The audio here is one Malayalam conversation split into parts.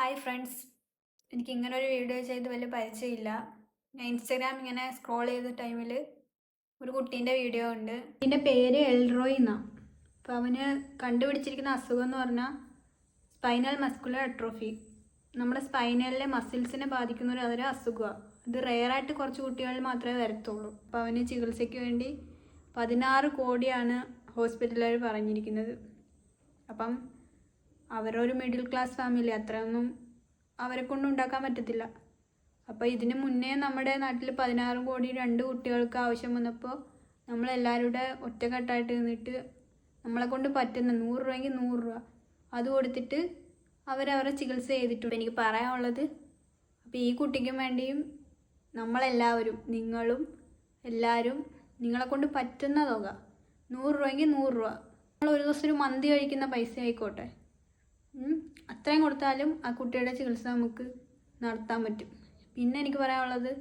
ഹായ് ഫ്രണ്ട്സ്, എനിക്ക് ഇങ്ങനെ ഒരു വീഡിയോ ചെയ്ത് വലിയ പരിചയമില്ല. ഞാൻ ഇൻസ്റ്റാഗ്രാം ഇങ്ങനെ സ്ക്രോൾ ചെയ്ത ടൈമിൽ ഒരു കുട്ടീൻ്റെ വീഡിയോ ഉണ്ട്. കുട്ടീൻ്റെ പേര് എൽറോയ് എന്നാണ്. അപ്പോൾ അവന് കണ്ടുപിടിച്ചിരിക്കുന്ന അസുഖം എന്ന് പറഞ്ഞാൽ സ്പൈനൽ മസ്കുലർ അട്രോഫി. നമ്മുടെ സ്പൈനലിലെ മസിൽസിനെ ബാധിക്കുന്ന അതൊരു അസുഖമാണ്. ഇത് റെയറായിട്ട് കുറച്ച് കുട്ടികളിൽ മാത്രമേ വരത്തുള്ളൂ. അപ്പോൾ അവന് ചികിത്സയ്ക്ക് വേണ്ടി 16 കോടിയാണ് ഹോസ്പിറ്റലുകാർ പറഞ്ഞിരിക്കുന്നത്. അപ്പം അവരൊരു മിഡിൽ ക്ലാസ് ഫാമിലി, അത്രയൊന്നും അവരെ കൊണ്ട് ഉണ്ടാക്കാൻ പറ്റത്തില്ല. അപ്പോൾ ഇതിന് മുന്നേ നമ്മുടെ നാട്ടിൽ 16 കോടി 2 കുട്ടികൾക്ക് ആവശ്യം വന്നപ്പോൾ നമ്മളെല്ലാവരുടെ ഒറ്റക്കെട്ടായിട്ട് നിന്നിട്ട് നമ്മളെ കൊണ്ട് പറ്റുന്ന 100 രൂപയെങ്കിൽ 100 രൂപ അത് കൊടുത്തിട്ട് അവരവരെ ചികിത്സ ചെയ്തിട്ടുണ്ട്. എനിക്ക് പറയാനുള്ളത്, അപ്പോൾ ഈ കുട്ടിക്കും വേണ്ടിയും നമ്മളെല്ലാവരും, നിങ്ങളും എല്ലാവരും നിങ്ങളെ കൊണ്ട് പറ്റുന്ന തുക 100 രൂപയെങ്കിൽ 100 രൂപ, നമ്മൾ ഒരു ദിവസം ഒരു മന്തി കഴിക്കുന്ന പൈസ ആയിക്കോട്ടെ, അത്രയും കൊടുത്താലും ആ കുട്ടിയുടെ ചികിത്സ നമുക്ക് നടത്താൻ പറ്റും. പിന്നെ എനിക്ക് പറയാനുള്ളത്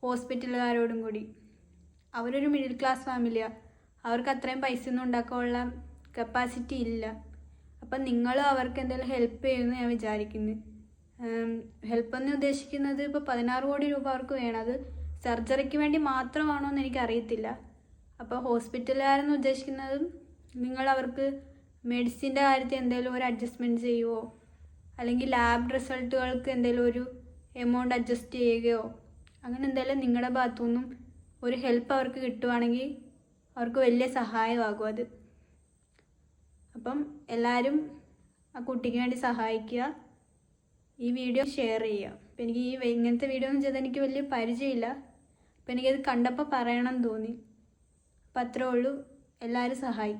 ഹോസ്പിറ്റലുകാരോടും കൂടി, അവരൊരു മിഡിൽ ക്ലാസ് ഫാമിലിയാണ്. അവർക്ക് അത്രയും പൈസ ഒന്നും ഉണ്ടാക്കാനുള്ള കപ്പാസിറ്റി ഇല്ല. അപ്പം നിങ്ങളും അവർക്ക് എന്തെങ്കിലും ഹെൽപ്പ് ചെയ്യുമെന്ന് ഞാൻ വിചാരിക്കുന്നു. ഹെൽപ്പ് എന്ന് ഉദ്ദേശിക്കുന്നത് ഇപ്പോൾ 16 കോടി രൂപ അവർക്ക് വേണം. അത് സർജറിക്ക് വേണ്ടി മാത്രമാണോ എന്ന് എനിക്കറിയത്തില്ല. അപ്പോൾ ഹോസ്പിറ്റലുകാരെന്ന് ഉദ്ദേശിക്കുന്നതും നിങ്ങൾ അവർക്ക് മെഡിസിൻ്റെ കാര്യത്തിൽ എന്തെങ്കിലും ഒരു അഡ്ജസ്റ്റ്മെൻറ്റ് ചെയ്യുമോ, അല്ലെങ്കിൽ ലാബ് റിസൾട്ടുകൾക്ക് എന്തെങ്കിലും ഒരു എമൗണ്ട് അഡ്ജസ്റ്റ് ചെയ്യുകയോ, അങ്ങനെ എന്തെങ്കിലും നിങ്ങളുടെ ഭാഗത്തുനിന്നും ഒരു ഹെൽപ്പ് അവർക്ക് കിട്ടുവാണെങ്കിൽ അവർക്ക് വലിയ സഹായമാകും അത്. അപ്പം എല്ലാവരും ആ കുട്ടിക്ക് വേണ്ടി സഹായിക്കുക. ഈ വീഡിയോ ഷെയർ ചെയ്യുക. അപ്പം എനിക്ക് ഇങ്ങനത്തെ വീഡിയോ ഒന്നും ചെയ്താൽ എനിക്ക് വലിയ പരിചയമില്ല. അപ്പം എനിക്കത് കണ്ടപ്പോൾ പറയണം തോന്നി. അപ്പം അത്രേ ഉള്ളൂ. എല്ലാവരും സഹായിക്കും.